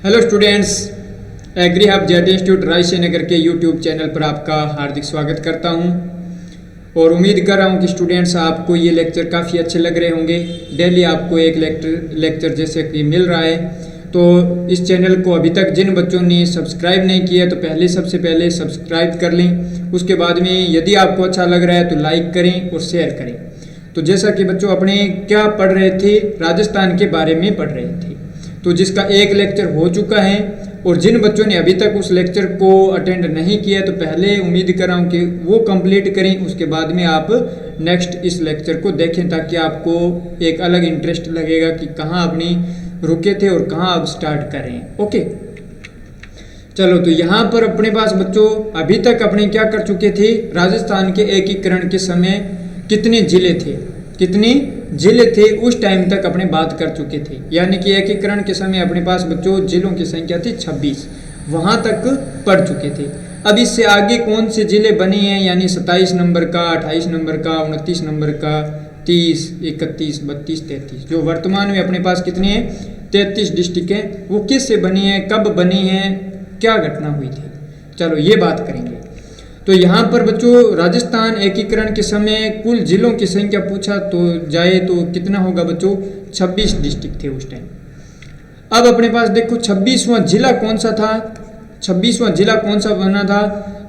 Hello students, agri hub jet institute Raisennagar के YouTube channel पर आपका हार्दिक स्वागत करता हूं और उम्मीद कर रहा हूं कि स्टूडेंट्स आपको ये लेक्चर काफ़ी अच्छे लग रहे होंगे। डेली आपको एक लेक्चर जैसे कि मिल रहा है। तो इस चैनल को अभी तक जिन बच्चों ने सब्सक्राइब नहीं किया तो सबसे पहले सब्सक्राइब कर लें। उसके बाद में यदि आपको अच्छा लग रहा है तो लाइक करें और शेयर करें। तो जैसा कि बच्चों अपने क्या पढ़ रहे थे, राजस्थान के बारे में पढ़ रहे थे, तो जिसका एक लेक्चर हो चुका है और जिन बच्चों ने अभी तक उस लेक्चर को अटेंड नहीं किया तो पहले उम्मीद कर रहा हूँ कि वो कंप्लीट करें। उसके बाद में आप नेक्स्ट इस लेक्चर को देखें ताकि आपको एक अलग इंटरेस्ट लगेगा कि कहाँ अपनी रुके थे और कहाँ अब स्टार्ट कर रहे हैं। ओके, चलो तो यहाँ पर अपने पास बच्चों अभी तक अपने क्या कर चुके थे, राजस्थान के एकीकरण के समय कितने जिले थे, कितने जिले थे उस टाइम तक अपने बात कर चुके थे। यानी कि एकीकरण के समय अपने पास बच्चों जिलों की संख्या थी 26, वहाँ तक पढ़ चुके थे। अब इससे आगे कौन से जिले बने हैं, यानी 27 नंबर का, 28 नंबर का, 29 नंबर का, 30, 31, 32, 33, जो वर्तमान में अपने पास कितने हैं 33 डिस्ट्रिक्ट हैं, वो किस से बनी हैं, कब बनी हैं, क्या घटना हुई थी, चलो ये बात करेंगे। तो यहाँ पर बच्चों राजस्थान एकीकरण के समय कुल जिलों की संख्या पूछा तो जाए तो कितना होगा बच्चों, 26 डिस्ट्रिक्ट थे उस टाइम। अब अपने पास देखो 26वां जिला कौन सा था, 26वां जिला कौन सा बना था,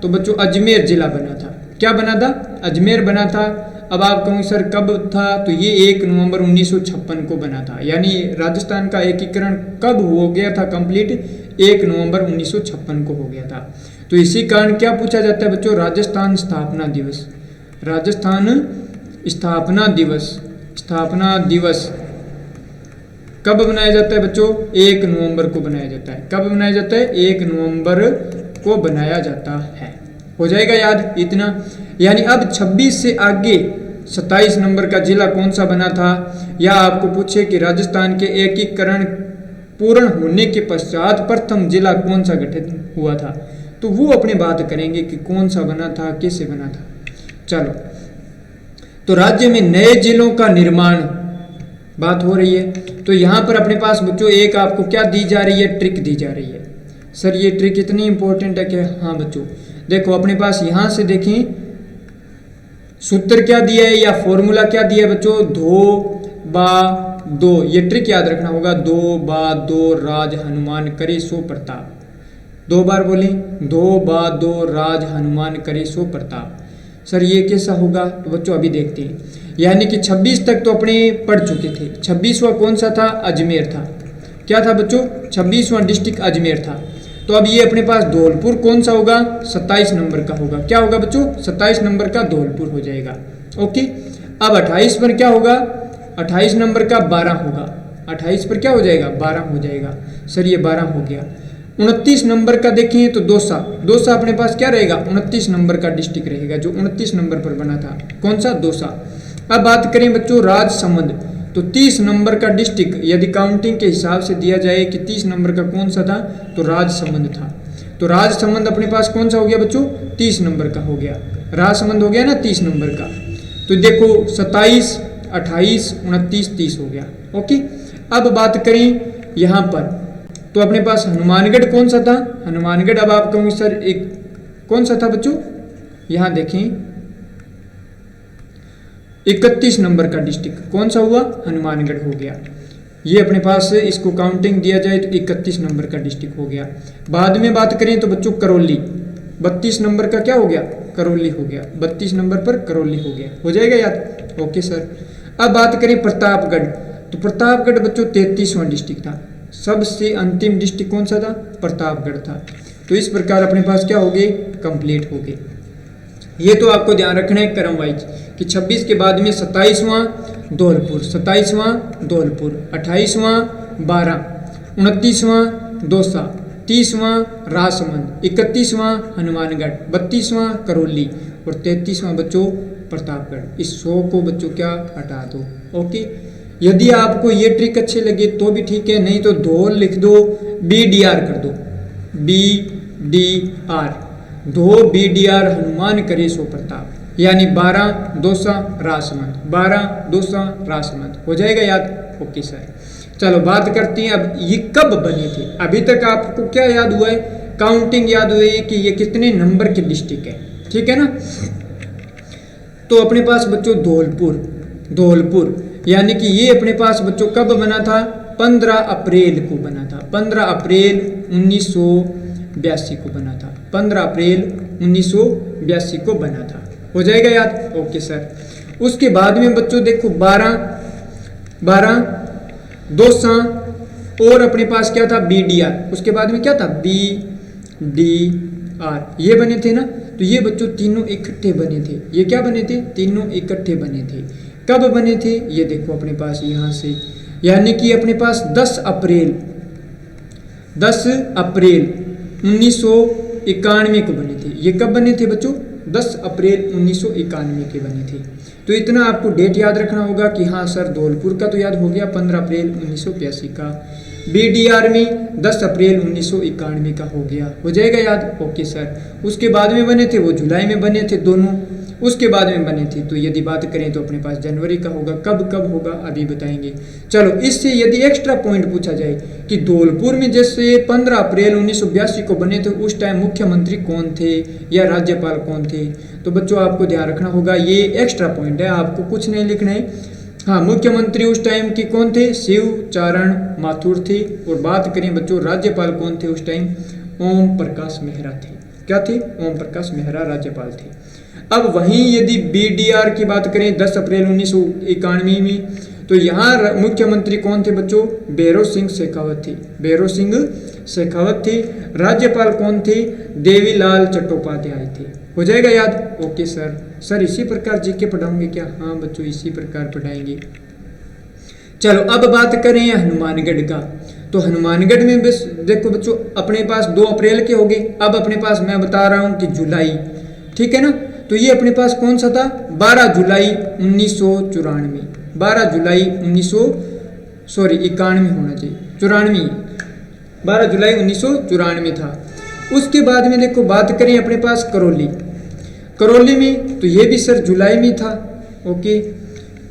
तो बच्चों अजमेर जिला बना था। क्या बना था, अजमेर बना था। अब आप कहोगे सर कब था, तो ये 1 नवंबर 1956 को बना था। यानी राजस्थान का एकीकरण कब हो गया था कंप्लीट, 1 नवंबर 1956 को हो गया था। तो इसी कारण क्या पूछा जाता है बच्चों, राजस्थान स्थापना दिवस। राजस्थान स्थापना दिवस, स्थापना दिवस कब बनाया जाता है बच्चों, 1 नवंबर को बनाया जाता है। कब बनाया जाता है, 1 नवंबर को बनाया जाता है। हो जाएगा याद इतना। यानी अब 26 से आगे 27 नंबर का जिला कौन सा बना था, या आपको पूछे कि राजस्थान के एकीकरण पूर्ण होने के पश्चात प्रथम जिला कौन सा गठित हुआ था, तो वो अपनी बात करेंगे कि कौन सा बना था, कैसे बना था। चलो तो राज्य में नए जिलों का निर्माण बात हो रही है। तो यहाँ पर अपने पास बच्चों एक आपको क्या दी जा रही है, ट्रिक दी जा रही है। सर ये ट्रिक इतनी इंपॉर्टेंट है कि हाँ बच्चों देखो अपने पास यहाँ से देखें सूत्र क्या दिया है या फॉर्मूला क्या दिया है बच्चों, 2 बा 2। ये ट्रिक याद रखना होगा, 2 बा 2 राज हनुमान करे सो प्रताप। 2 बार बोले, 2 बा 2 राज हनुमान करे सो प्रताप। सर ये कैसा होगा, तो बच्चों अभी देखते हैं। यानी कि 26 तक तो अपने पढ़ चुके थे। 26वां कौन सा था, अजमेर था। क्या था बच्चों, 26वां डिस्ट्रिक्ट अजमेर था। तो अब ये अपने पास धौलपुर कौन सा होगा, 27 नंबर का होगा। क्या होगा बच्चों, 27 नंबर का धौलपुर हो जाएगा। ओके, अब 28 पर क्या होगा, 28 नंबर का 12 होगा। 28 पर क्या हो जाएगा, 12 हो जाएगा। सर ये 12 हो गया। 29 नंबर का देखें तो दौसा। दौसा अपने पास क्या रहेगा, 29 नंबर का डिस्ट्रिक्ट रहेगा, जो 29 नंबर पर बना था। कौन सा, दौसा। अब बात करें बच्चों राजसमंद, तो 30 नंबर का डिस्ट्रिक्ट यदि काउंटिंग के हिसाब से दिया जाए कि 30 नंबर का कौन सा था, तो राजसमंद था। तो राजसमंद अपने पास कौन सा हो गया बच्चों, 30 नंबर का हो गया। राजसमंद हो गया ना 30 नंबर का। तो देखो 27, 28, 29, 30 हो गया। ओके, अब बात करें यहाँ पर तो अपने पास हनुमानगढ़ कौन सा था, हनुमानगढ़। अब आप कहोगे सर एक कौन सा था बच्चों, यहाँ देखें 31 नंबर का डिस्ट्रिक्ट कौन सा हुआ, हनुमानगढ़ हो गया। ये अपने पास इसको काउंटिंग दिया जाए तो 31 नंबर का डिस्ट्रिक्ट हो गया। बाद में बात करें तो बच्चों करौली, 32 नंबर का क्या हो गया, करौली हो गया। 32 नंबर पर करौली हो गया। हो जाएगा याद, ओके सर। अब बात करें प्रतापगढ़, तो प्रतापगढ़ बच्चों 33वां डिस्ट्रिक्ट था। सबसे अंतिम डिस्ट्रिक्ट कौन सा था, प्रतापगढ़ था। तो इस प्रकार अपने पास क्या हो गए, कंप्लीट हो गए। ये तो आपको ध्यान रखना है क्रम वाइज कि 26 के बाद में 27वां धौलपुर, 27वां धौलपुर, 28वां 12, 29वां दौसा, 30वां राजसमंद, 31वां हनुमानगढ़, 32वां करौली और 33वां बच्चों प्रतापगढ़। इस 100 को बच्चों क्या हटा दो। ओके, यदि आपको ये ट्रिक अच्छे लगे तो भी ठीक है, नहीं तो धौल लिख दो, BDR कर दो, BDR, धो BDR हनुमान करे सो प्रताप। यानी 12 दौसा राजसमंद, 12 दौसा राजसमंद। हो जाएगा याद, ओके सर। चलो बात करते हैं अब ये कब बने थे। अभी तक आपको क्या याद हुआ है, काउंटिंग याद हुई है कि ये कितने नंबर की डिस्ट्रिक्ट है, ठीक है ना। तो अपने पास बच्चों धौलपुर यानी कि ये अपने पास बच्चों कब बना था, 15 अप्रैल को बना था, 15 अप्रैल 1982 को बना था, 15 अप्रैल 1982 को बना था। हो जाएगा याद, ओके सर। उसके बाद में बच्चों देखो 12 दोसा और अपने पास क्या था BDR, उसके बाद में क्या था BDR, ये बने थे ना। तो ये बच्चों तीनों इकट्ठे बने थे, ये क्या बने थे, तीनों इकट्ठे बने थे। कब बने थे ये देखो अपने पास यहाँ से, यानी कि अपने पास 10 अप्रैल 1991 को बने थे। ये कब बने थे बच्चों, 10 अप्रैल 1991 के बने थे। तो इतना आपको डेट याद रखना होगा कि हाँ सर धौलपुर का तो याद हो गया 15 अप्रैल 1982 का, BDR में 10 अप्रैल 1991 का हो गया, हो जाएगा याद, ओके सर। उसके बाद में बने थे वो जुलाई में बने थे दोनों, उसके बाद में बने थे। तो यदि बात करें तो अपने पास जनवरी का होगा, कब होगा अभी बताएंगे। चलो इससे यदि एक्स्ट्रा पॉइंट पूछा जाए कि धौलपुर में जैसे 15 अप्रैल 1982 को बने थे, उस टाइम मुख्यमंत्री कौन थे या राज्यपाल कौन थे, तो बच्चों आपको ध्यान रखना होगा, ये एक्स्ट्रा पॉइंट है, आपको कुछ नहीं लिखना है। हाँ, मुख्यमंत्री उस टाइम के कौन थे, शिवचरण माथुर थे। और बात करें बच्चों राज्यपाल कौन थे उस टाइम, ओम प्रकाश मेहरा थे। क्या थे, ओम प्रकाश मेहरा राज्यपाल थे। अब वहीं यदि BDR की बात करें 10 अप्रैल 1991 में, तो यहाँ मुख्यमंत्री कौन थे बच्चों, भैरों सिंह शेखावत थे, भैरों सिंह शेखावत थे। राज्यपाल कौन थे, देवीलाल चट्टोपाध्याय थे। हो जाएगा याद, ओके सर इसी प्रकार जीके पढ़ाऊंगे क्या, हाँ बच्चों इसी प्रकार पढ़ाएंगे। चलो अब बात करें हनुमानगढ़ का, तो हनुमानगढ़ में बस देखो बच्चों अपने पास 2 अप्रैल के हो गए। अब अपने पास मैं बता रहा हूँ कि जुलाई, ठीक है ना। तो ये अपने पास कौन सा था, 12 जुलाई 1994, 12 जुलाई 91 होना चाहिए, 94, 12 जुलाई 1994 था। उसके बाद में देखो बात करें अपने पास करौली में, तो ये भी सर जुलाई में था, ओके।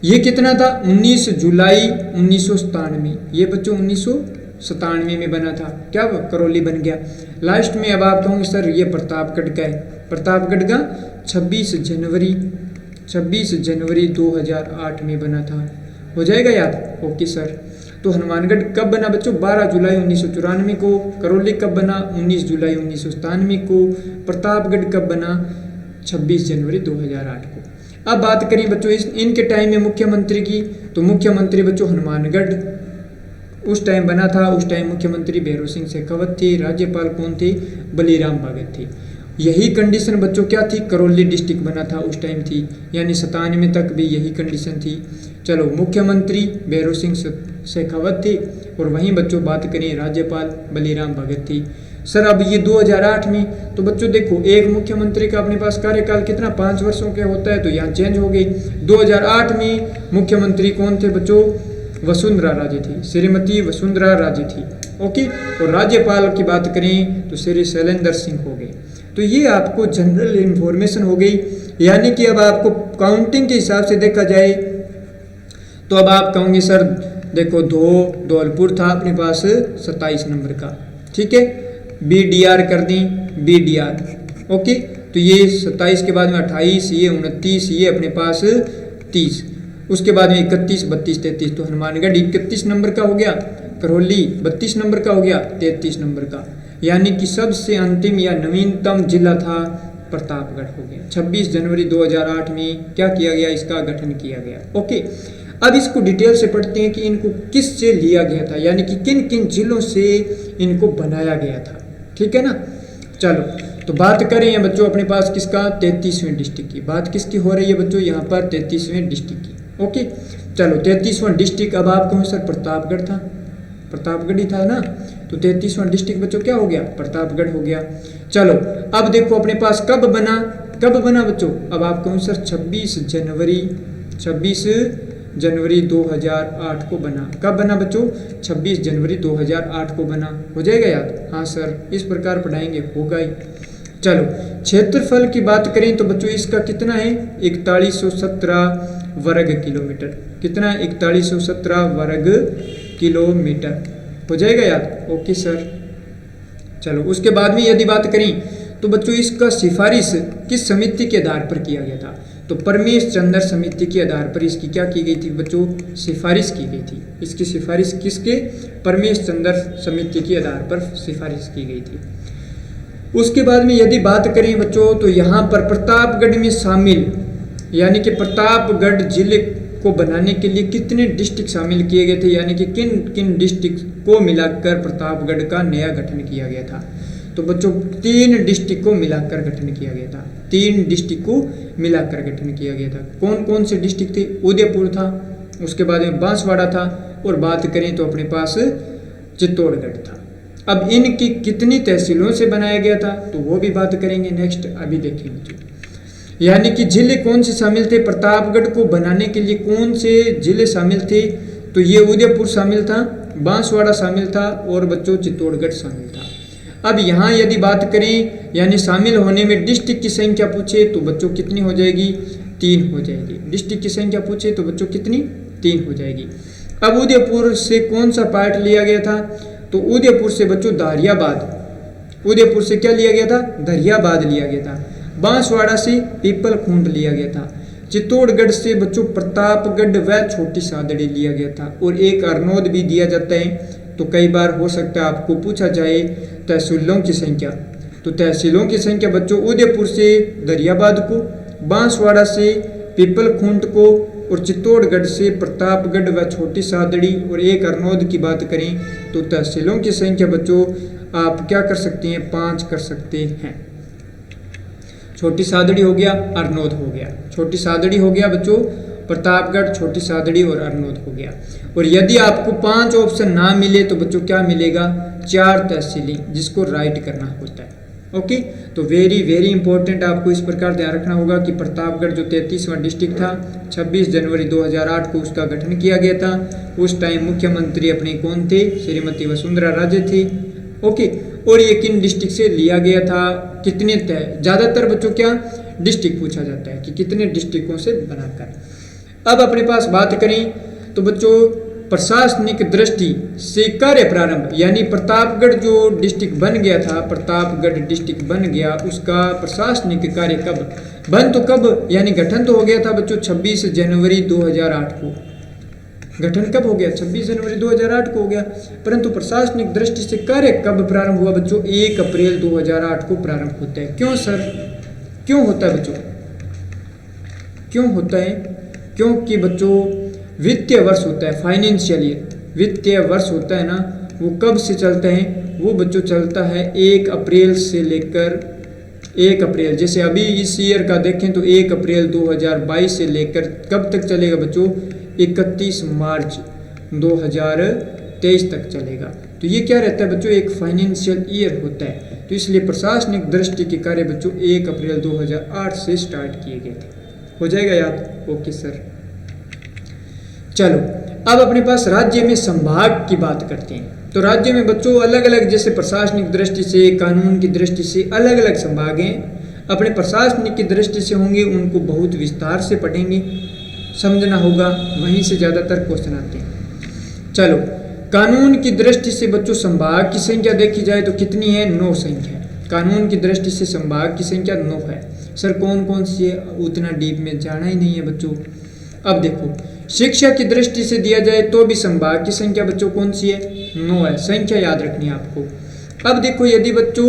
ये कितना था, 19 जुलाई 1997, ये बच्चों 1997 में बना था, क्या करौली बन गया। लास्ट में अब आप कहोगे सर ये प्रतापगढ़ का है, प्रतापगढ़ का 26 जनवरी 2008 में बना था। हो जाएगा याद, ओके सर। तो हनुमानगढ़ कब बना बच्चों, 12 जुलाई 1994 को। करौली कब बना, 19 जुलाई 1997 को। प्रतापगढ़ कब बना, 26 जनवरी 2008 को। अब बात करें बच्चों इनके टाइम में मुख्यमंत्री की, तो मुख्यमंत्री बच्चों हनुमानगढ़ उस टाइम बना था, उस टाइम मुख्यमंत्री भैरों सिंह शेखावत थे। राज्यपाल कौन थे, बलीराम भगत थे। यही कंडीशन बच्चों क्या थी, करौली डिस्ट्रिक्ट बना था उस टाइम थी, यानी 97 तक भी यही कंडीशन थी। चलो मुख्यमंत्री भैरों सिंह शेखावत थे, और वहीं बच्चों बात करें राज्यपाल बलीराम भगत थी। सर अब ये 2008 में, तो बच्चों देखो एक मुख्यमंत्री का अपने पास कार्यकाल कितना 5 वर्षों का होता है, तो यहाँ चेंज हो गई। 2008 में मुख्यमंत्री कौन थे बच्चों, वसुंधरा राजे थी, श्रीमती वसुंधरा राजे थी, ओके। और राज्यपाल की बात करें तो श्री शैलेंद्र सिंह हो गए। तो ये आपको जनरल इंफॉर्मेशन हो गई, यानी कि अब आपको काउंटिंग के हिसाब से देखा जाए तो अब आप कहोगे सर देखो धौलपुर था अपने पास 27 नंबर का, ठीक है। BDR कर दी, BDR, ओके। तो ये 27 के बाद में 28, ये 29, ये अपने पास 30, उसके बाद में 31, 32, 33, तो हनुमानगढ़ 31 नंबर का हो गया, करौली 32 नंबर का हो गया, 33 नंबर का, यानी कि सबसे अंतिम या नवीनतम जिला था प्रतापगढ़ हो गया। 26 जनवरी 2008 में क्या किया गया, इसका गठन किया गया, ओके। अब इसको डिटेल से पढ़ते हैं कि इनको किस से लिया गया था, यानी कि किन किन जिलों से इनको बनाया गया था, ठीक है ना। चलो तो बात करें बच्चों अपने पास किसका, 33वें डिस्ट्रिक्ट की बात किसकी हो रही है बच्चों, यहाँ पर 33वें डिस्ट्रिक्ट की, ओके। चलो 33वां डिस्ट्रिक्ट, अब आप कहो सर प्रतापगढ़ था, प्रतापगढ़ ही था ना, तो 33वां डिस्ट्रिक्ट बच्चों क्या हो गया, प्रतापगढ़ हो गया। चलो अब देखो अपने पास कब बना बच्चों, अब आप कहो सर 26 जनवरी 2008 को बना। कब बना बच्चों, 26 जनवरी 2008 को बना। हो जाएगा याद, हाँ सर इस प्रकार पढ़ाएंगे, होगा ही। चलो क्षेत्रफल की बात करें तो बच्चों इसका कितना है, 4117 वर्ग किलोमीटर। कितना है, 4117 वर्ग किलोमीटर। हो जाएगा याद? Okay sir. चलो उसके बाद में यदि बात करें तो बच्चों इसका सिफारिश किस समिति के आधार पर किया गया था? तो परमेश चंद्र समिति के आधार पर इसकी क्या की गई थी बच्चों? सिफारिश की गई थी। इसकी सिफारिश किसके? परमेश चंद्र समिति के आधार पर सिफारिश की गई थी। उसके बाद में यदि बात करें बच्चों तो यहाँ पर प्रतापगढ़ में शामिल यानी कि प्रतापगढ़ जिले को बनाने के लिए कितने डिस्ट्रिक्ट शामिल किए गए थे, यानी कि किन किन डिस्ट्रिक्ट को मिलाकर प्रतापगढ़ का नया गठन किया गया था? तो बच्चों 3 डिस्ट्रिक्ट को मिलाकर गठन किया गया था। 3 डिस्ट्रिक्ट को मिलाकर गठन किया गया था। कौन कौन से डिस्ट्रिक्ट थे? उदयपुर था, उसके बाद में बांसवाड़ा था, और बात करें तो अपने पास चित्तौड़गढ़ था। अब इनकी कितनी तहसीलों से बनाया गया था तो वो भी बात करेंगे नेक्स्ट। अभी देखेंगे यानी कि जिले कौन से शामिल थे प्रतापगढ़ को बनाने के लिए, कौन से जिले शामिल थे? तो ये उदयपुर शामिल था, बांसवाड़ा शामिल था, और बच्चों चित्तौड़गढ़ शामिल था। अब यहाँ यदि बात करें यानी शामिल होने में डिस्ट्रिक्ट की संख्या पूछे तो बच्चों कितनी हो जाएगी? 3 हो जाएगी। डिस्ट्रिक्ट की संख्या पूछे तो बच्चों कितनी? 3 हो जाएगी। अब उदयपुर से कौन सा पार्ट लिया गया था? तो उदयपुर से बच्चों दरियाबाद। उदयपुर से क्या लिया गया था? दरियाबाद लिया गया था। बांसवाड़ा से पीपलखुंड लिया गया था। चित्तौड़गढ़ से बच्चों प्रतापगढ़ व छोटी सादड़ी लिया गया था, और एक अरनोद भी दिया जाता है। तो कई बार हो सकता है आपको पूछा जाए तहसीलों की संख्या। तो तहसीलों की संख्या बच्चों उदयपुर से दरियाबाद को, बांसवाड़ा से पीपलखुंड को, और चित्तौड़गढ़ से प्रतापगढ़ व छोटी सादड़ी और एक अरनोद की बात करें तो तहसीलों की संख्या बच्चों आप क्या कर सकते हैं? 5 कर सकते हैं। छोटी सादड़ी हो गया, अरनोद हो गया। छोटी सादड़ी हो गया बच्चों प्रतापगढ़, छोटी सादड़ी और अरनोद हो गया। और यदि आपको 5 ऑप्शन ना मिले तो बच्चों क्या मिलेगा? 4 तहसीलें जिसको राइट करना होता है। ओके, तो वेरी इंपॉर्टेंट आपको इस प्रकार ध्यान रखना होगा कि प्रतापगढ़ जो 33वां डिस्ट्रिक्ट था 26 जनवरी 2008 को उसका गठन किया गया था। उस टाइम मुख्यमंत्री अपने कौन थे? श्रीमती वसुंधरा राजे थे। ओके, और ये किन डिस्ट्रिक्ट से लिया गया था? कितने तय? ज़्यादातर बच्चों क्या डिस्ट्रिक्ट पूछा जाता है कि कितने डिस्ट्रिक्टों से बनाकर। अब अपने पास बात करें तो बच्चों प्रशासनिक दृष्टि से कार्य प्रारंभ यानी प्रतापगढ़ जो डिस्ट्रिक्ट बन गया था, प्रतापगढ़ डिस्ट्रिक्ट बन गया, उसका प्रशासनिक कार्य कब बन? तो कब यानी गठन तो हो गया था बच्चों 26 जनवरी 2008 को। गठन कब हो गया? 26 जनवरी 2008 को हो गया। परंतु प्रशासनिक दृष्टि से कार्य कब प्रारंभ हुआ बच्चों? 1 अप्रैल 2008 को प्रारंभ होता है। क्यों सर? क्यों होता है बच्चों? क्यों होता है? क्योंकि बच्चों वित्तीय वर्ष होता है, फाइनेंशियल ईयर वित्तीय वर्ष होता है ना, वो कब से चलता है? वो बच्चों चलता है 1 अप्रैल से लेकर 1 अप्रैल, जैसे अभी इस ईयर का देखें तो 1 अप्रैल 2022 से लेकर कब तक चलेगा बच्चों? 31 मार्च 2023 तक चलेगा। तो ये क्या रहता है बच्चों? एक फाइनेंशियल ईयर होता है। तो इसलिए प्रशासनिक दृष्टि के कार्य बच्चों 1 अप्रैल 2008 से स्टार्ट किए गए थे। हो जाएगा याद? Okay sir. चलो अब अपने पास राज्य में संभाग की बात करते हैं। तो राज्य में बच्चों अलग अलग जैसे प्रशासनिक दृष्टि से, कानून की दृष्टि से अलग अलग संभाग हैं। अपने प्रशासनिक की दृष्टि से होंगे उनको बहुत विस्तार से पढ़ेंगे, समझना होगा, वहीं से ज़्यादातर क्वेश्चन आते हैं। चलो कानून की दृष्टि से बच्चों संभाग की संख्या देखी जाए तो कितनी है? 9 संख्या है। कानून की दृष्टि से संभाग की संख्या 9 है। सर कौन कौन सी है? उतना डीप में जाना ही नहीं है बच्चों। अब देखो शिक्षा की दृष्टि से दिया जाए तो भी संभाग की संख्या बच्चों कौन सी है? 9 है। संख्या याद रखनी है आपको। अब देखो यदि बच्चों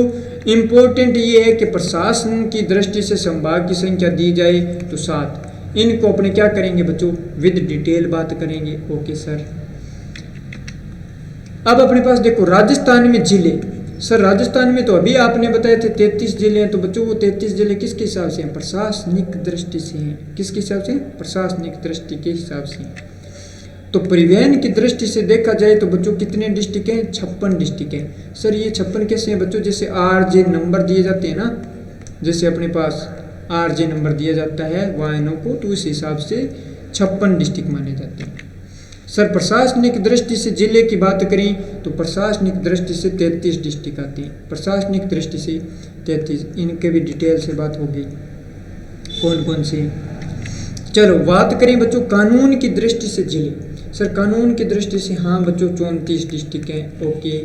इम्पोर्टेंट ये है कि प्रशासन की दृष्टि से संभाग की संख्या दी जाए तो 7। इनको अपने क्या करेंगे बच्चों? विद डिटेल बात करेंगे। Okay sir. अब अपने पास देखो राजस्थान में जिले। सर राजस्थान में तो अभी आपने बताए थे 33 जिले हैं। तो बच्चों वो 33 जिले किसके हिसाब से हैं? प्रशासनिक दृष्टि से हैं। किसके हिसाब से? प्रशासनिक दृष्टि के हिसाब से। तो परिवहन की दृष्टि से देखा जाए तो बच्चों कितने डिस्ट्रिक्ट हैं? 56 डिस्ट्रिक्ट हैं। सर ये 56 कैसे हैं बच्चों? जैसे RJ नंबर दिए जाते हैं ना, जैसे अपने पास RJ नंबर दिया जाता है वाहनों को, तो उस हिसाब से 56 डिस्ट्रिक्ट माने जाते हैं। सर प्रशासनिक दृष्टि से जिले की बात करें तो प्रशासनिक दृष्टि से 33 डिस्ट्रिक्ट आते हैं। प्रशासनिक दृष्टि से 33, इनके भी डिटेल से बात होगी कौन कौन से। चलो बात करें बच्चों कानून की दृष्टि से जिले। सर कानून की दृष्टि से हाँ बच्चों 34 डिस्ट्रिक्ट हैं। ओके,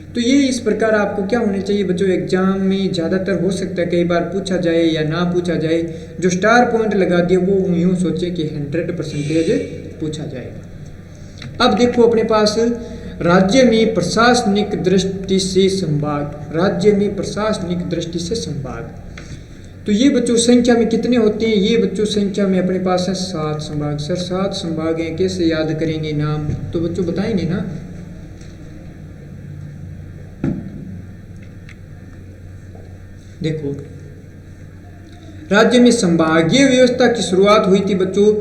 तो ये इस प्रकार आपको क्या होने चाहिए बच्चों, एग्जाम में ज़्यादातर हो सकता है कई बार पूछा जाए या ना पूछा जाए, जो स्टार पॉइंट लगा दिए वो यूँ सोचे कि 100% पूछा जाएगा। अब देखो अपने पास राज्य में प्रशासनिक दृष्टि से संभाग, राज्य में प्रशासनिक दृष्टि से संभाग, तो ये बच्चों संख्या में कितने होते हैं, ये बच्चों संख्या में अपने पास है 7 संभाग। सर 7 संभाग हैं, कैसे याद करेंगे नाम, तो बच्चों बताएंगे ना। देखो राज्य में संभागीय व्यवस्था की शुरुआत हुई थी बच्चों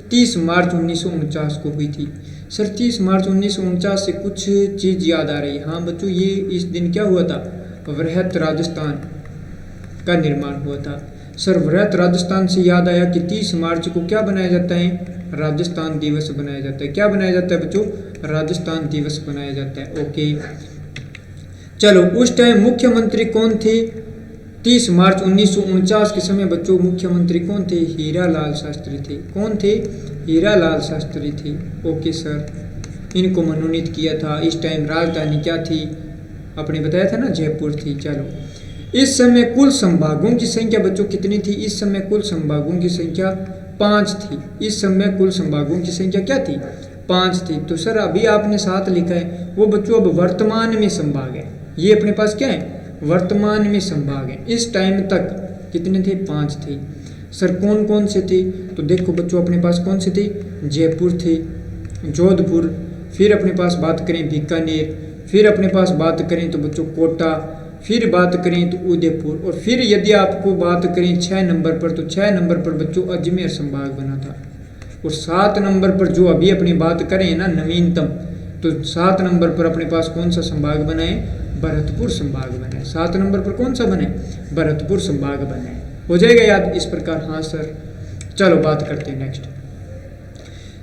30 मार्च 1949 को हुई थी। सर 30 मार्च 1949 से कुछ चीज़ याद आ रही है। हाँ बच्चों, ये इस दिन क्या हुआ था, वृहत राजस्थान का निर्माण हुआ था। सर वृहत राजस्थान से याद आया कि 30 मार्च को क्या बनाया जाता है, राजस्थान दिवस बनाया जाता है। क्या बनाया जाता है बच्चों, राजस्थान दिवस बनाया जाता है। ओके चलो, उस टाइम मुख्यमंत्री कौन थे, 30 मार्च 1949 के समय बच्चों मुख्यमंत्री कौन थे, हीरालाल शास्त्री थे। कौन थे, हीरालाल शास्त्री थे। ओके सर, इनको मनोनीत किया था। इस टाइम राजधानी क्या थी, आपने बताया था ना जयपुर थी। चलो, इस समय कुल संभागों की संख्या बच्चों कितनी थी, इस समय कुल संभागों की संख्या 5 थी। इस समय कुल संभागों की संख्या क्या थी, 5 थी। तो सर अभी आपने 7 लिखा है, वो बच्चों अब वर्तमान में संभाग है, ये अपने पास क्या है, वर्तमान में संभाग है। इस टाइम तक कितने थे, 5 थे। सर कौन कौन से थे, तो देखो बच्चों अपने पास कौन से थे, जयपुर थे, जोधपुर, फिर अपने पास बात करें बीकानेर, फिर अपने पास बात करें तो बच्चों कोटा, फिर बात करें तो उदयपुर, और फिर यदि आपको बात करें 6 नंबर पर, तो 6 नंबर पर बच्चों अजमेर संभाग बना था। और 7 नंबर पर जो अभी अपनी बात करें ना नवीनतम, तो 7 नंबर पर अपने पास कौन सा संभाग बना है, भरतपुर संभाग बना है। 7 नंबर पर कौन सा बना है, भरतपुर संभाग बना है। हो जाएगा याद इस प्रकार। हाँ सर, चलो बात करते हैं नेक्स्ट।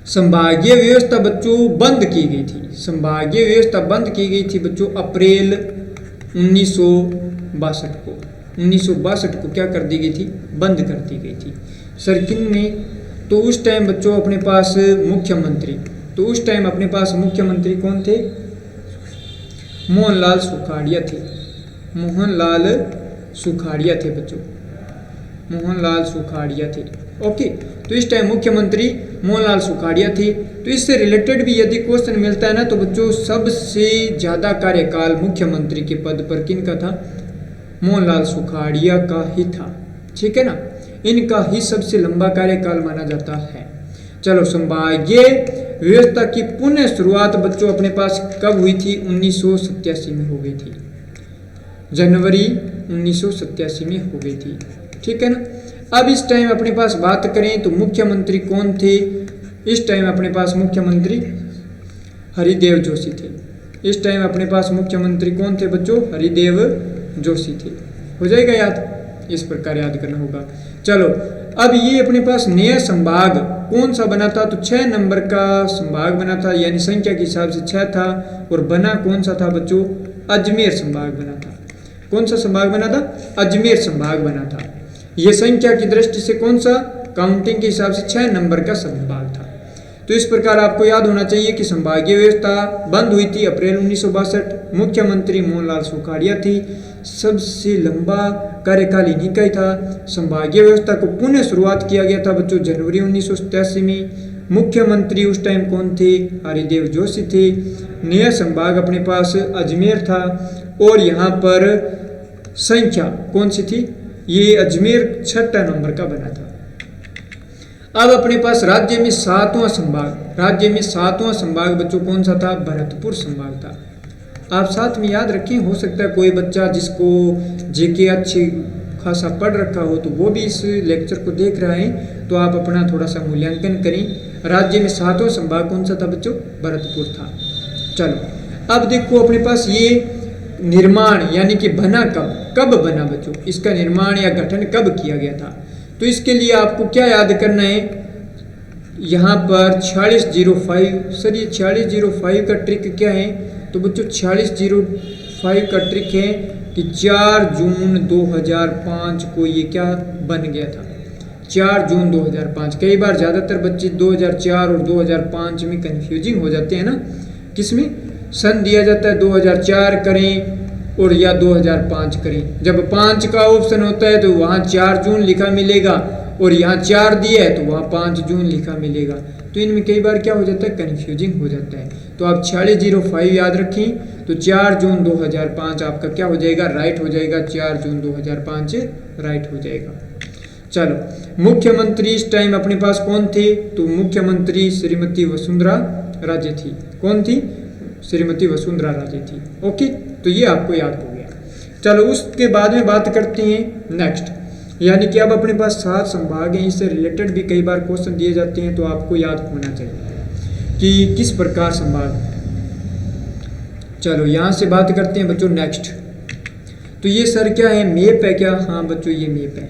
संभागीय व्यवस्था बच्चों बंद की गई थी, संभागीय व्यवस्था बंद की गई थी बच्चों अप्रैल 1962 को। 1962 को क्या कर दी गई थी, बंद कर दी गई थी। सर किन में, तो उस टाइम बच्चों अपने पास मुख्यमंत्री, तो उस टाइम अपने पास मुख्यमंत्री कौन थे, मोहनलाल सुखाड़िया थे। मोहनलाल सुखाड़िया थे बच्चों, मोहनलाल सुखाड़िया थे। ओके, तो इस टाइम मुख्यमंत्री मोहनलाल सुखाड़िया थे। तो इससे रिलेटेड भी यदि क्वेश्चन मिलता है ना, तो बच्चों सबसे ज़्यादा कार्यकाल मुख्यमंत्री के पद पर किन का था, मोहनलाल सुखाड़िया का ही था। ठीक है ना, इनका ही सबसे लंबा कार्यकाल माना जाता है। चलो, संभागीय व्यवस्था की पुनः शुरुआत बच्चों अपने पास कब हुई थी, 1987 में हो गई थी, जनवरी 1987 में हो गई थी। ठीक है ना। अब इस टाइम अपने पास बात करें तो मुख्यमंत्री कौन थे, इस टाइम अपने पास मुख्यमंत्री हरिदेव जोशी थे। इस टाइम अपने पास मुख्यमंत्री कौन थे बच्चों, हरिदेव जोशी थे। हो जाएगा याद, इस प्रकार याद करना होगा। चलो, अब ये अपने पास नया संभाग कौन सा बना था, तो 6 नंबर का संभाग बना था, यानी संख्या के हिसाब से 6 था। और बना कौन सा था बच्चों, अजमेर संभाग बना था। कौन सा संभाग बना था, अजमेर संभाग बना था। ये संख्या की दृष्टि से कौन सा, काउंटिंग के हिसाब से 6 नंबर का संभाग था। तो इस प्रकार आपको याद होना चाहिए कि संभागीय व्यवस्था बंद हुई थी अप्रैल 1962, मुख्यमंत्री मोहनलाल सुखाड़िया थी, सबसे लंबा कार्यकाल इन्हीं का ही था। संभागीय व्यवस्था को पुनः शुरुआत किया गया था बच्चों जनवरी 1987 में। मुख्यमंत्री उस टाइम कौन थे, हरिदेव जोशी थे। नया संभाग अपने पास अजमेर था, और यहाँ पर संख्या कौन सी थी, ये अजमेर 6 नंबर का बना था। अब अपने पास राज्य में 7वां संभाग, राज्य में 7वां संभाग बच्चों कौन सा था, भरतपुर संभाग था। आप साथ में याद रखें, हो सकता है कोई बच्चा जिसको जेके अच्छी खासा पढ़ रखा हो तो वो भी इस लेक्चर को देख रहा है, तो आप अपना थोड़ा सा मूल्यांकन करें। राज्य में 7वां संभाग कौन सा था बच्चों, भरतपुर था। चलो, अब देखो अपने पास ये निर्माण यानी कि बना कब बना बच्चों, इसका निर्माण या गठन कब किया गया था। तो इसके लिए आपको क्या याद करना है, यहाँ पर 4605, सर ये 4605 का ट्रिक क्या है, तो बच्चों 4605 का ट्रिक है कि 4 जून 2005 को ये क्या बन गया था, 4 जून 2005। कई बार ज़्यादातर बच्चे 2004 और 2005 में कंफ्यूजिंग हो जाते हैं ना, किसमें सन दिया जाता है 2004 करें और या 2005 करें। जब 5 का ऑप्शन होता है तो वहाँ 4 जून लिखा मिलेगा और यहाँ 4 दिया है तो वहाँ 5 जून लिखा मिलेगा। तो इनमें कई बार क्या हो जाता है, कन्फ्यूजिंग हो जाता है। तो आप 4605 याद रखें। तो 4 जून 2005 आपका क्या हो जाएगा, राइट हो जाएगा। 4 जून 2005 राइट हो जाएगा। चलो, मुख्यमंत्री इस टाइम अपने पास कौन थे, तो मुख्यमंत्री श्रीमती वसुंधरा राजे थी। कौन थी, श्रीमती वसुंधरा राजे थी। ओके, तो ये आपको याद हो गया। चलो, उसके बाद में बात करते हैं नेक्स्ट, यानी कि अब अपने पास 7 संभाग हैं, इससे रिलेटेड भी कई बार क्वेश्चन दिए जाते हैं, तो आपको याद होना चाहिए कि किस प्रकार संभाग। चलो, यहाँ से बात करते हैं बच्चों नेक्स्ट। तो ये सर क्या है, मैप है क्या, हाँ बच्चों ये मैप है।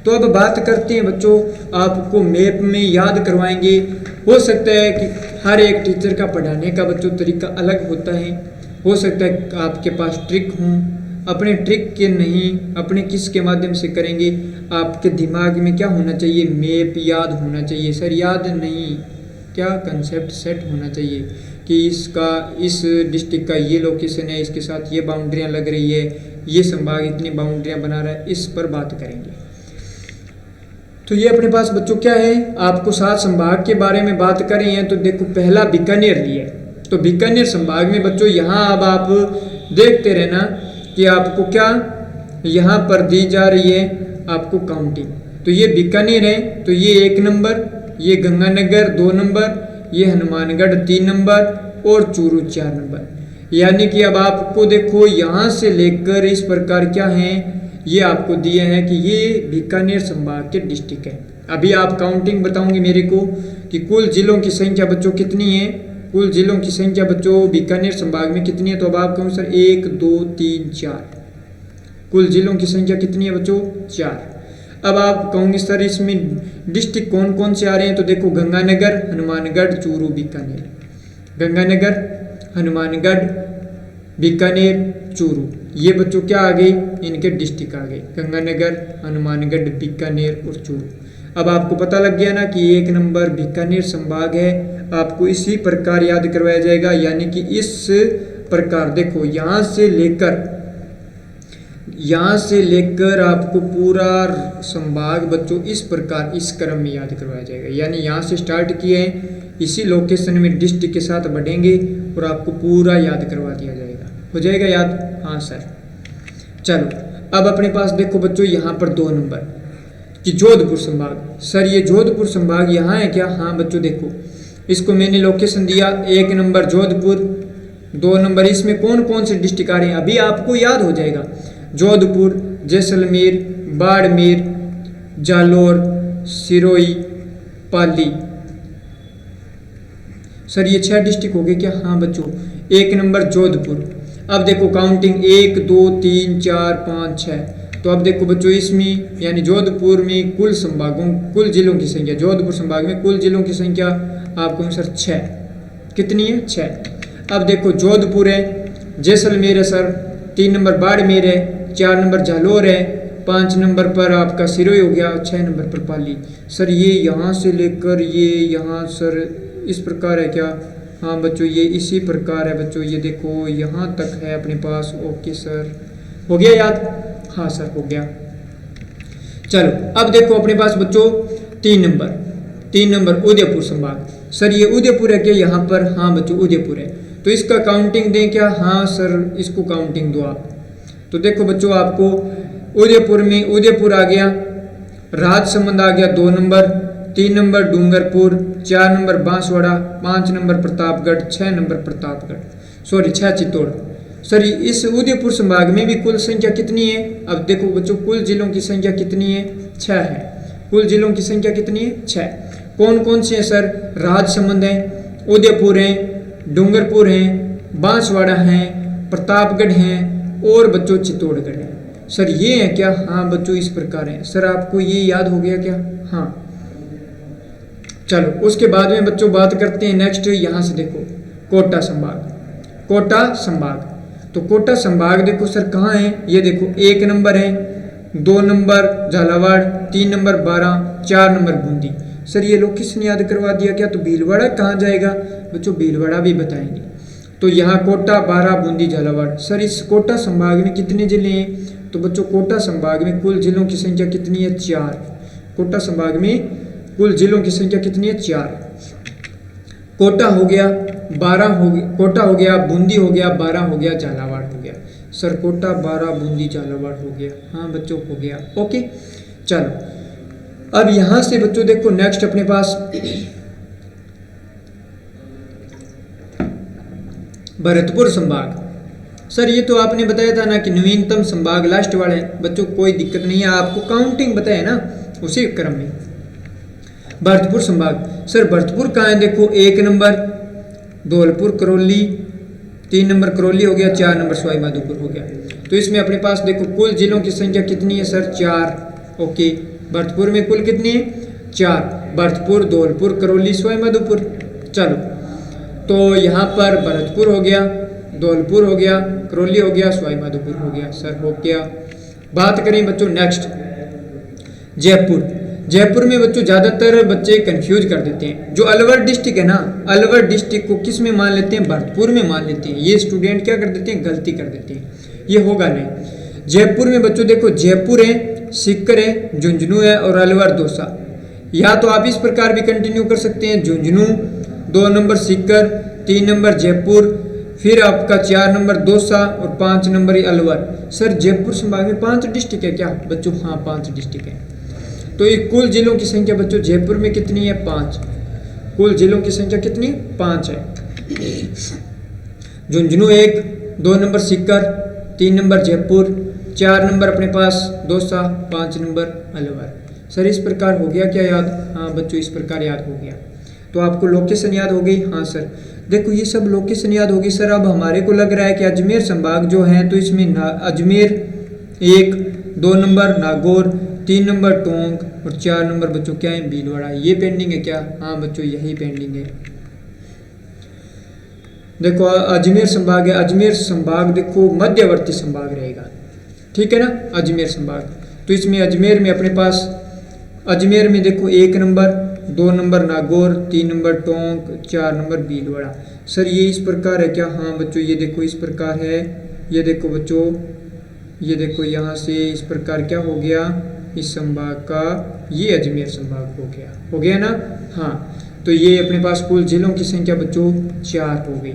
तो अब बात करते हैं बच्चों, आपको मैप में याद करवाएंगे। हो सकता है कि हर एक टीचर का पढ़ाने का बच्चों तरीका अलग होता है। हो सकता है आपके पास ट्रिक हों, अपने ट्रिक के नहीं, अपने किस के माध्यम से करेंगे। आपके दिमाग में क्या होना चाहिए, मैप याद होना चाहिए। सर याद नहीं, क्या कंसेप्ट सेट होना चाहिए कि इसका, इस डिस्ट्रिक्ट का ये लोकेशन है, इसके साथ ये बाउंड्रियाँ लग रही है, ये संभाग इतनी बाउंड्रियाँ बना रहा है, इस पर बात करेंगे। तो ये अपने पास बच्चों क्या है, आपको 7 संभाग के बारे में बात कर रहे हैं। तो देखो, पहला बीकानेर लिया है। तो बीकानेर संभाग में बच्चों यहाँ अब आप देखते रहना कि आपको क्या यहाँ पर दी जा रही है आपको काउंटिंग। तो ये बीकानेर है, तो ये 1 नंबर, ये गंगानगर 2 नंबर, ये हनुमानगढ़ 3 नंबर और चूरू 4 नंबर। यानी कि अब आपको देखो यहाँ से लेकर इस प्रकार क्या हैं, ये आपको दिए हैं कि ये बीकानेर संभाग के डिस्ट्रिक्ट है। अभी आप काउंटिंग बताओगे मेरे को कि कुल जिलों की संख्या बच्चों कितनी है, कुल जिलों की संख्या बच्चों बीकानेर संभाग में कितनी है। तो अब आप कहोगे सर 1 2 3 4, कुल जिलों की संख्या कितनी है बच्चों, 4। अब आप कहोगे सर इसमें डिस्ट्रिक्ट कौन कौन से आ रहे हैं। तो देखो, गंगानगर, हनुमानगढ़, चूरू, बीकानेर। गंगानगर, हनुमानगढ़, बीकानेर, चूरू, ये बच्चों क्या आ गए, इनके डिस्ट्रिक्ट आ गए, गंगानगर, हनुमानगढ़, बीकानेर और चूरू। अब आपको पता लग गया ना कि 1 नंबर बीकानेर संभाग है। आपको इसी प्रकार याद करवाया जाएगा, यानी कि इस प्रकार देखो, यहाँ से लेकर आपको पूरा संभाग बच्चों इस प्रकार इस क्रम में याद करवाया जाएगा। यानी यहाँ से स्टार्ट किए हैं, इसी लोकेशन में डिस्ट्रिक्ट के साथ बढ़ेंगे और आपको पूरा याद करवा दिया जाएगा। हो जाएगा याद, हाँ सर। चलो, अब अपने पास देखो बच्चों यहाँ पर 2 नंबर कि जोधपुर संभाग। सर ये जोधपुर संभाग यहाँ है क्या, हाँ बच्चों देखो, इसको मैंने लोकेशन दिया, 1 नंबर जोधपुर, 2 नंबर, इसमें कौन कौन से डिस्ट्रिक्ट आ रहे हैं अभी आपको याद हो जाएगा। जोधपुर, जैसलमेर, बाड़मेर, जालौर, सिरोही, पाली। सर ये 6 डिस्ट्रिक्ट हो गए क्या, हाँ बच्चों। 1 नंबर जोधपुर। अब देखो काउंटिंग 1 2 3 4 5 6। तो अब देखो बच्चों, इसमें यानी जोधपुर में कुल संभागों, कुल जिलों की संख्या, जोधपुर संभाग में कुल जिलों की संख्या आपको सर 6, कितनी है, 6। अब देखो जोधपुर है, जैसलमेर है सर, 3 नंबर बाड़मेर है, 4 नंबर जालौर है, 5 नंबर पर आपका सिरोही हो गया, 6 नंबर पर पाली। सर ये यहाँ से लेकर ये यहाँ सर इस प्रकार है क्या, हाँ बच्चों ये इसी प्रकार है बच्चों, ये देखो यहाँ तक है अपने पास। ओके सर, हो गया याद, हाँ सर हो गया। चलो, अब देखो अपने पास बच्चों 3 नंबर उदयपुर संभाग। सर ये उदयपुर है क्या यहाँ पर, हाँ बच्चों उदयपुर है। तो इसका काउंटिंग दें क्या, हाँ सर इसको काउंटिंग दो आप। तो देखो बच्चों, आपको उदयपुर में उदयपुर आ गया, राजसमंद आ गया 2 number, 3 number Dungarpur, 4 number Banswara, 5 number Pratapgarh, 6 number Pratapgarh, sorry 6 Chittor. Sir इस उदयपुर संभाग में भी कुल संख्या कितनी है। अब देखो बच्चों, कुल जिलों की संख्या कितनी है, 6 है। कुल जिलों की संख्या कितनी है, 6। कौन कौन से हैं सर, राजसमंद है, उदयपुर है, डूंगरपुर है, बांसवाड़ा है, प्रतापगढ़ है और बच्चों चित्तौड़गढ़ है। सर ये है क्या, हाँ बच्चों इस प्रकार है। सर आपको ये याद हो गया क्या, हाँ। चलो, उसके बाद में बच्चों बात करते हैं नेक्स्ट, यहाँ से देखो कोटा संभाग। कोटा संभाग, तो कोटा संभाग देखो सर कहाँ है, ये देखो 1 नंबर है, 2 number Jhalawar, 3 number Baran, 4 number Bundi. Sir ये लोकेशन याद करवा दिया क्या, तो भीलवाड़ा कहाँ जाएगा बच्चों, भीलवाड़ा भी बताएंगे। तो यहाँ कोटा, बारां, बूंदी, झालावाड़। सर इस कोटा संभाग में कितने जिले हैं, तो बच्चों कोटा संभाग में कुल जिलों की संख्या कितनी है, 4। कोटा संभाग में कुल जिलों की संख्या कितनी है, 4। कोटा हो गया, बारां हो गया, कोटा हो गया, बूंदी हो गया, बारां हो गया, झालावाड़ हो गया। सर कोटा, बारां, बूंदी, झालावाड़ हो गया, हाँ बच्चों हो गया। ओके चलो अब यहां से बच्चों देखो नेक्स्ट अपने पास भरतपुर संभाग। सर ये तो आपने बताया था ना कि नवीनतम संभाग लास्ट वाला है बच्चों, कोई दिक्कत नहीं है, आपको काउंटिंग बताया ना उसी क्रम में। भरतपुर संभाग, सर भरतपुर कहाँ है, देखो 1 नंबर धौलपुर करौली, 3 नंबर करौली हो गया, 4 नंबर सवाई माधोपुर हो गया। तो इसमें अपने पास देखो कुल जिलों की संख्या कितनी है सर, 4। ओके भरतपुर में कुल कितनी है, 4। भरतपुर, धौलपुर, करौली, सवाई माधोपुर। चलो तो यहाँ पर भरतपुर हो गया, धौलपुर हो गया, करौली हो गया, सवाई माधोपुर हो गया। सर हो गया। बात करें बच्चों नेक्स्ट जयपुर। जयपुर में बच्चों ज़्यादातर बच्चे कंफ्यूज कर देते हैं, जो अलवर डिस्ट्रिक्ट है ना, अलवर डिस्ट्रिक्ट को किस में मान लेते हैं, भरतपुर में मान लेते हैं। ये स्टूडेंट क्या कर देते हैं, गलती कर देते हैं, ये होगा नहीं। जयपुर में बच्चों देखो जयपुर है, सीकर है, झुंझुनू है और अलवर दौसा। या तो आप इस प्रकार भी कंटिन्यू कर सकते हैं, झुंझुनू, 2 नंबर सीकर, 3 नंबर जयपुर, फिर आपका 4 नंबर दौसा और 5 नंबर अलवर। सर जयपुर संभाग में 5 डिस्ट्रिक्ट है क्या बच्चों, हाँ 5 डिस्ट्रिक्ट है। तो ये कुल जिलों की संख्या बच्चों जयपुर में कितनी है, 5। कुल जिलों की संख्या कितनी, 5 है। Jhunjhunu 1, 2 number Sikar, 3 number Jaipur, 4 number अपने पास दौसा, 5 नंबर अलवर। सर इस प्रकार हो गया क्या याद, हाँ बच्चों इस प्रकार याद हो गया। तो आपको लोकेशन याद हो गई, हाँ सर देखो ये सब लोकेशन याद होगी। सर अब हमारे को लग रहा है कि अजमेर संभाग जो है, तो इसमें अजमेर 1, 2 नंबर नागौर, 3 नंबर टोंक और 4 नंबर बच्चों क्या है, भीलवाड़ा। ये पेंडिंग है क्या, हाँ बच्चों यही पेंडिंग है। देखो अजमेर संभाग है, अजमेर संभाग देखो मध्यवर्ती संभाग रहेगा, ठीक है ना, अजमेर संभाग। तो इसमें अजमेर में अपने पास अजमेर में देखो 1 number, 2 number Nagaur, 3 number Tonk, 4 number Bhilwara. Sir ये इस प्रकार है क्या, हाँ बच्चों ये देखो इस प्रकार है। ये देखो बच्चों, ये देखो यहाँ से इस प्रकार क्या हो गया, इस संभाग का ये अजमेर संभाग हो गया ना, हाँ। तो ये अपने पास कुल जिलों की संख्या बच्चों 4 हो गई।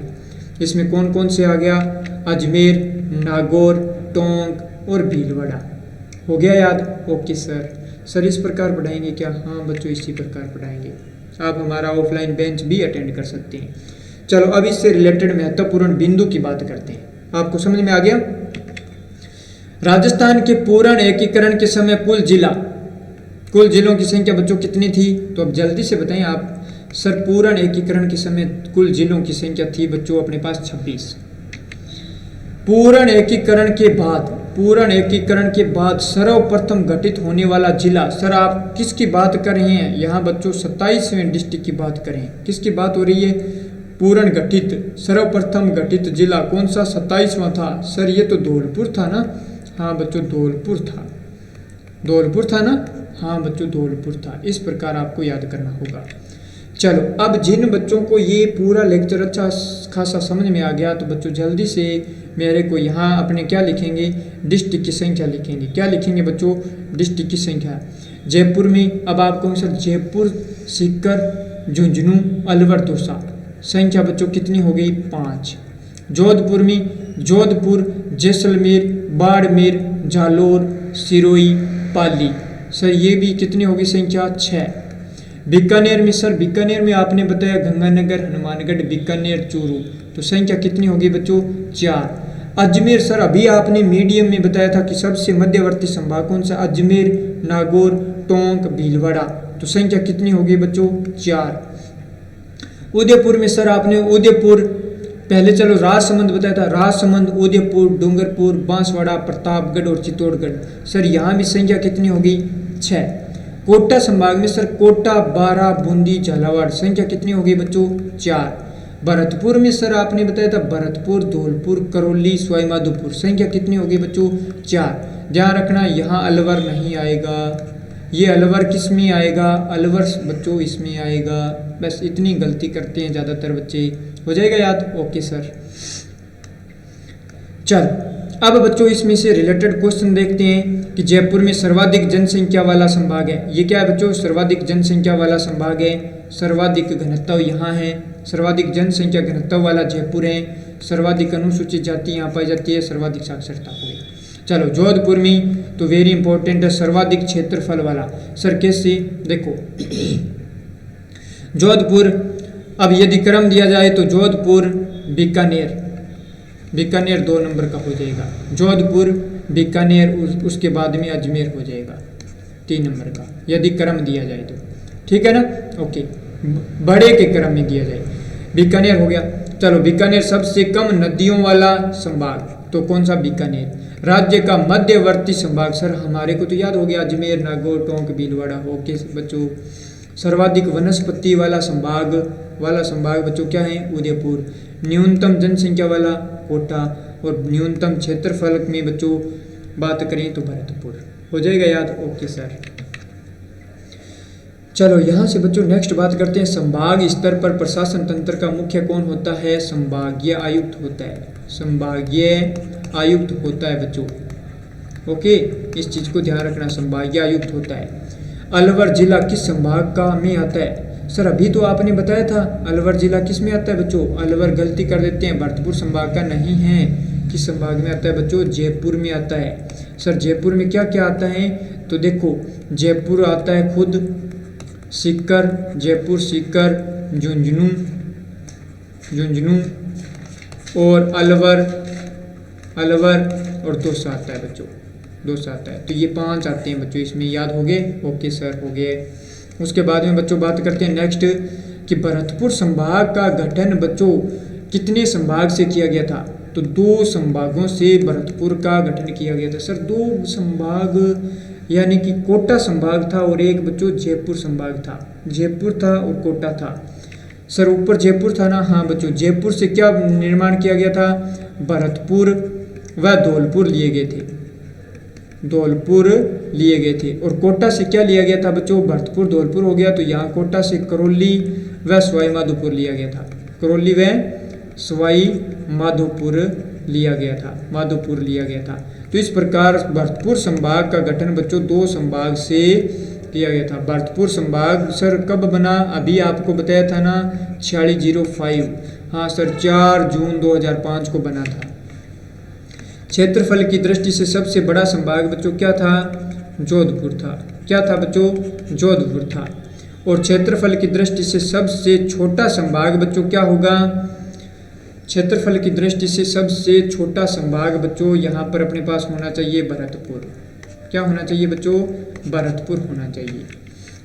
इसमें कौन कौन से आ गया, अजमेर, नागौर, टोंक और भीलवाड़ा। हो गया याद, ओके सर इस प्रकार पढ़ाएंगे क्या, हाँ बच्चों इसी प्रकार पढ़ाएंगे। आप हमारा ऑफलाइन बेंच भी अटेंड कर सकते हैं। चलो अब इससे रिलेटेड महत्वपूर्ण बिंदु की बात करते हैं। आपको समझ में आ गया। राजस्थान के पूर्ण एकीकरण के समय कुल जिलों की संख्या बच्चों कितनी थी, तो अब जल्दी से बताएं आप। सर पूर्ण एकीकरण के समय कुल जिलों की संख्या थी बच्चों अपने पास 26। पूर्ण एकीकरण के बाद सर्वप्रथम गठित होने वाला जिला, सर आप किसकी बात कर रहे हैं यहाँ बच्चों, 27वें डिस्ट्रिक्ट की बात करें। किसकी बात हो रही है, पूर्ण गठित सर्वप्रथम गठित जिला कौन सा, 27वां था। सर ये तो धौलपुर था ना, हाँ बच्चों धौलपुर था ना, हाँ बच्चों धौलपुर था। इस प्रकार आपको याद करना होगा। चलो अब जिन बच्चों को ये पूरा लेक्चर अच्छा खासा समझ में आ गया, तो बच्चों जल्दी से मेरे को यहाँ अपने क्या लिखेंगे, डिस्ट्रिक्ट की संख्या लिखेंगे। क्या लिखेंगे बच्चों, डिस्ट्रिक्ट की संख्या। जयपुर में अब आप कहोगे सर जयपुर, सीकर, झुंझुनू, अलवर, दौसा, संख्या बच्चों कितनी हो गई, 5। जोधपुर में जोधपुर, जैसलमेर, बाड़मेर, जालोर, सिरोही, पाली, सर ये भी कितनी होगी संख्या, 6। बीकानेर में सर बीकानेर में आपने बताया गंगानगर, हनुमानगढ़, बीकानेर, चूरू, तो संख्या कितनी होगी बच्चों, 4। अजमेर सर अभी आपने मीडियम में बताया था कि सबसे मध्यवर्ती संभाग कौन सा, अजमेर, नागौर, टोंक, भीलवाड़ा, तो संख्या कितनी होगी बच्चों, 4। उदयपुर में सर आपने उदयपुर पहले चलो राजसमंद बताया था, राजसमंद, उदयपुर, डूंगरपुर, बांसवाड़ा, प्रतापगढ़ और चित्तौड़गढ़, सर यहाँ भी संख्या कितनी होगी, 6। कोटा संभाग में सर कोटा, बारां, बूंदी, झालावाड़, संख्या कितनी होगी बच्चों, 4। भरतपुर में सर आपने बताया था भरतपुर, धौलपुर, करौली, सवाई माधोपुर, संख्या कितनी होगी बच्चों, 4। ध्यान रखना यहाँ अलवर नहीं आएगा, ये अलवर किस में आएगा, अलवर बच्चों इसमें आएगा। बस इतनी गलती करते हैं ज़्यादातर बच्चे। हो जाएगा याद? Okay sir. चल अब बच्चों इसमें से रिलेटेड क्वेश्चन देखते हैं कि जयपुर में सर्वाधिक जनसंख्या वाला संभाग है। ये क्या है बच्चों? सर्वाधिक जनसंख्या वाला संभाग है। सर्वाधिक घनत्व यहाँ है, सर्वाधिक जनसंख्या घनत्व वाला जयपुर है। सर्वाधिक अनुसूचित जाति यहाँ पाई जाती है, सर्वाधिक साक्षरता हो गई। चलो जोधपुर में तो वेरी इंपॉर्टेंट है, सर्वाधिक क्षेत्रफल वाला। सर कैसे? देखो जोधपुर, अब यदि क्रम दिया जाए तो जोधपुर बीकानेर, बीकानेर 2 नंबर का हो जाएगा। जोधपुर बीकानेर, उसके बाद में अजमेर हो जाएगा 3 नंबर का, यदि क्रम दिया जाए तो। ठीक है ना? ओके, बड़े के क्रम में दिया जाए। बीकानेर हो गया। चलो बीकानेर सबसे कम नदियों वाला संभाग, तो कौन सा? बीकानेर। राज्य का मध्यवर्ती संभाग, सर हमारे को तो याद हो गया, अजमेर, नागौर, टोंक, भीलवाड़ा। ओके बच्चों। सर्वाधिक वनस्पति वाला संभाग बच्चों क्या है? उदयपुर। न्यूनतम जनसंख्या वाला कोटा, और न्यूनतम क्षेत्रफल में बच्चों बात करें तो भरतपुर। हो जाएगा याद? Okay sir. चलो यहाँ से बच्चों नेक्स्ट बात करते हैं, संभाग स्तर पर प्रशासन तंत्र का मुख्य कौन होता है? संभागीय आयुक्त होता है, संभागीय आयुक्त होता है बच्चों। ओके, इस चीज को ध्यान रखना, संभागीय आयुक्त होता है। अलवर जिला किस संभाग का में आता है? सर अभी तो आपने बताया था अलवर जिला किस में आता है बच्चों? अलवर गलती कर देते हैं, भरतपुर संभाग का नहीं है। किस संभाग में आता है बच्चों? जयपुर में आता है। सर जयपुर में क्या क्या आता है? तो देखो जयपुर आता है खुद, सीकर, जयपुर, सीकर, झुंझुनू, और अलवर और दौसा आता है बच्चों, दौसा आता है। तो ये 5 आते हैं बच्चों, इसमें याद हो गए? ओके सर, हो गए। उसके बाद में बच्चों बात करते हैं नेक्स्ट कि भरतपुर संभाग का गठन बच्चों कितने संभाग से किया गया था? तो 2 संभागों से भरतपुर का गठन किया गया था। सर 2 संभाग यानी कि कोटा संभाग था और एक बच्चों जयपुर संभाग था। जयपुर था और कोटा था। सर ऊपर जयपुर था ना? हाँ बच्चों, जयपुर से क्या निर्माण किया गया था? भरतपुर व धौलपुर लिए गए थे, धौलपुर लिए गए थे। और कोटा से क्या लिया गया था बच्चों? भरतपुर धौलपुर हो गया। तो यहाँ कोटा से करौली व सवाई माधोपुर लिया गया था, करौली व सवाई माधोपुर लिया गया था, माधोपुर लिया गया था। तो इस प्रकार भरतपुर संभाग का गठन बच्चों 2 संभाग से किया गया था। भरतपुर संभाग सर कब बना? अभी आपको बताया था ना 4605। हाँ सर 4 जून 2005 को बना था। क्षेत्रफल की दृष्टि से सबसे बड़ा संभाग बच्चों क्या था? जोधपुर था। क्या था बच्चों? जोधपुर था। और क्षेत्रफल की दृष्टि से सबसे छोटा संभाग बच्चों क्या होगा? क्षेत्रफल की दृष्टि से सबसे छोटा संभाग बच्चों यहाँ पर अपने पास होना चाहिए भरतपुर। क्या होना चाहिए बच्चों? भरतपुर होना चाहिए।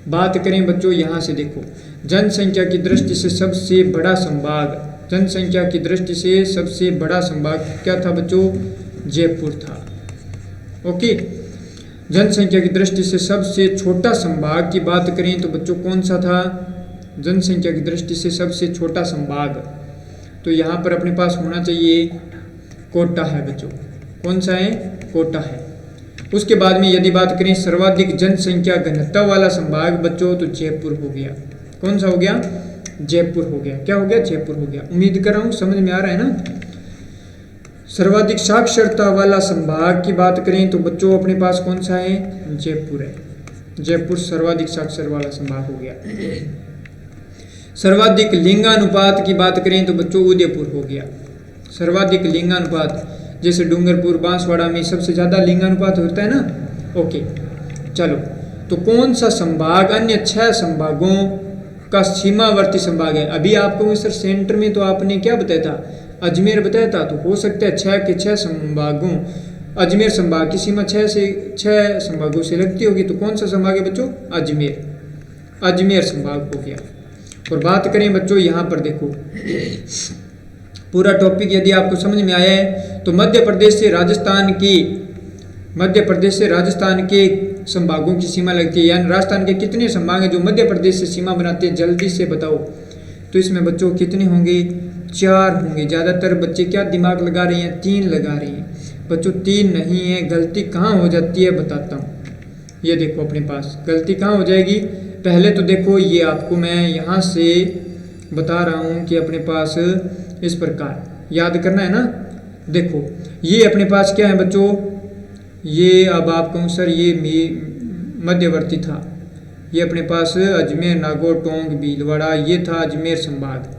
बात करें बच्चों यहाँ से देखो, जनसंख्या की दृष्टि से सबसे बड़ा संभाग, जनसंख्या की दृष्टि से सबसे बड़ा संभाग क्या था बच्चों? जयपुर था। ओके, जनसंख्या की दृष्टि से सबसे छोटा संभाग की बात करें तो बच्चों कौन सा था? जनसंख्या की दृष्टि से सबसे छोटा संभाग तो यहाँ पर अपने पास होना चाहिए कोटा है बच्चों। कौन सा है? कोटा है। उसके बाद में यदि बात करें सर्वाधिक जनसंख्या घनत्व वाला संभाग बच्चों तो जयपुर हो गया। कौन सा हो गया? जयपुर हो गया। क्या हो गया? जयपुर हो गया। उम्मीद कर रहा हूँ समझ में आ रहा है ना। सर्वाधिक साक्षरता वाला संभाग की बात करें तो बच्चों अपने पास कौन सा है? जयपुर है। जयपुर सर्वाधिक साक्षर वाला संभाग हो गया। सर्वाधिक लिंगानुपात की बात करें तो बच्चों उदयपुर हो गया। सर्वाधिक लिंगानुपात जैसे डूंगरपुर बांसवाड़ा में सबसे ज़्यादा लिंगानुपात होता है ना। ओके चलो, तो कौन सा संभाग अन्य 6 संभागों का सीमावर्ती संभाग है? अभी आपको सर सेंटर में तो आपने क्या बताया था? अजमेर बताया था। तो हो सकता है 6 के 6 संभागों, अजमेर संभाग की सीमा 6 संभागों से लगती होगी। तो कौन सा संभाग है बच्चों? अजमेर। अजमेर संभाग हो गया। और बात करें बच्चों यहाँ पर देखो, पूरा टॉपिक यदि आपको समझ में आया है तो मध्य प्रदेश से राजस्थान के संभागों की सीमा लगती है। यानी राजस्थान के कितने संभाग हैं जो मध्य प्रदेश से सीमा बनाते हैं? जल्दी से बताओ तो इसमें बच्चों कितने होंगे, 4 होंगे। ज़्यादातर बच्चे क्या दिमाग लगा रहे हैं, 3 लगा रहे हैं। बच्चों 3 नहीं है, गलती कहाँ हो जाती है बताता हूँ। ये देखो अपने पास गलती कहाँ हो जाएगी। पहले तो देखो ये आपको मैं यहाँ से बता रहा हूँ कि अपने पास इस प्रकार याद करना है ना। देखो ये अपने पास क्या है बच्चों, ये अब आप कहूँ सर ये मध्यवर्ती था। ये अपने पास अजमेर, नागौर, टोंक, भीलवाड़ा, ये था अजमेर संभाग।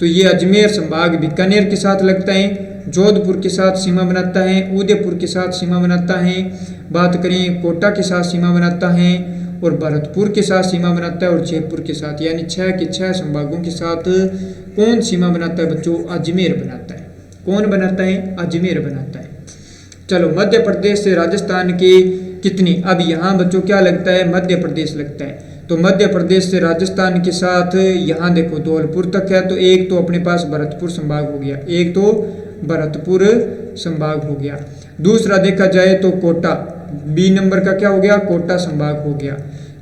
तो ये अजमेर संभाग बीकानेर के साथ लगता है, जोधपुर के साथ सीमा बनाता है, उदयपुर के साथ सीमा बनाता है, बात करें कोटा के साथ सीमा बनाता है, और भरतपुर के साथ सीमा बनाता है, और जयपुर के साथ, यानी 6 के 6 संभागों के साथ कौन सीमा बनाता है बच्चों, अजमेर बनाता है। कौन बनाता है, अजमेर बनाता है। चलो मध्य प्रदेश से राजस्थान के कितनी, अब यहाँ बच्चों क्या लगता है, मध्य प्रदेश लगता है। तो मध्य प्रदेश से राजस्थान के साथ यहाँ देखो धौलपुर तक है, तो एक तो अपने पास भरतपुर संभाग हो गया, एक तो भरतपुर संभाग हो गया। दूसरा देखा जाए तो कोटा, बी नंबर का क्या हो गया, कोटा संभाग हो गया।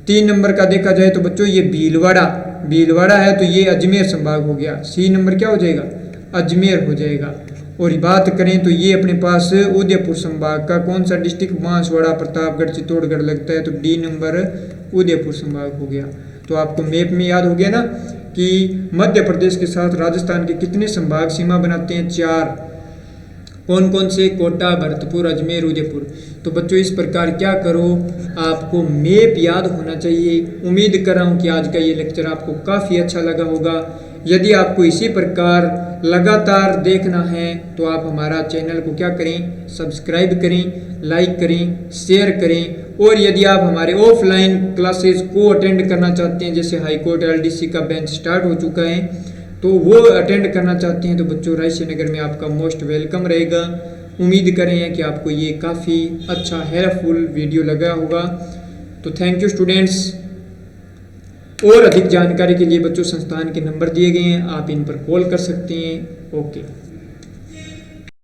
3 नंबर का देखा जाए तो बच्चों ये भीलवाड़ा है, तो ये अजमेर संभाग हो गया। सी नंबर क्या हो जाएगा, अजमेर हो जाएगा। और बात करें तो ये अपने पास उदयपुर संभाग का कौन सा डिस्ट्रिक्ट, बांसवाड़ा, प्रतापगढ़, चित्तौड़गढ़ लगता है, तो डी नंबर उदयपुर संभाग हो गया। तो आपको मैप में याद हो गया ना कि मध्य प्रदेश के साथ राजस्थान के कितने संभाग सीमा बनाते हैं, 4। कौन कौन से, कोटा, भरतपुर, अजमेर, उदयपुर। तो बच्चों इस प्रकार क्या करो, आपको मैप याद होना चाहिए। उम्मीद कर रहा हूँ कि आज का ये लेक्चर आपको काफ़ी अच्छा लगा होगा। यदि आपको इसी प्रकार लगातार देखना है तो आप हमारा चैनल को क्या करें, सब्सक्राइब करें, लाइक करें, शेयर करें। और यदि आप हमारे ऑफलाइन क्लासेस को अटेंड करना चाहते हैं, जैसे हाई कोर्ट LDC का बैच स्टार्ट हो चुका है, तो वो अटेंड करना चाहते हैं, तो बच्चों रायसी नगर में आपका मोस्ट वेलकम रहेगा। उम्मीद करें कि आपको ये काफ़ी अच्छा हेल्पफुल वीडियो लगा होगा। तो थैंक यू स्टूडेंट्स। और अधिक जानकारी के लिए बच्चों संस्थान के नंबर दिए गए हैं, आप इन पर कॉल कर सकते हैं। ओके।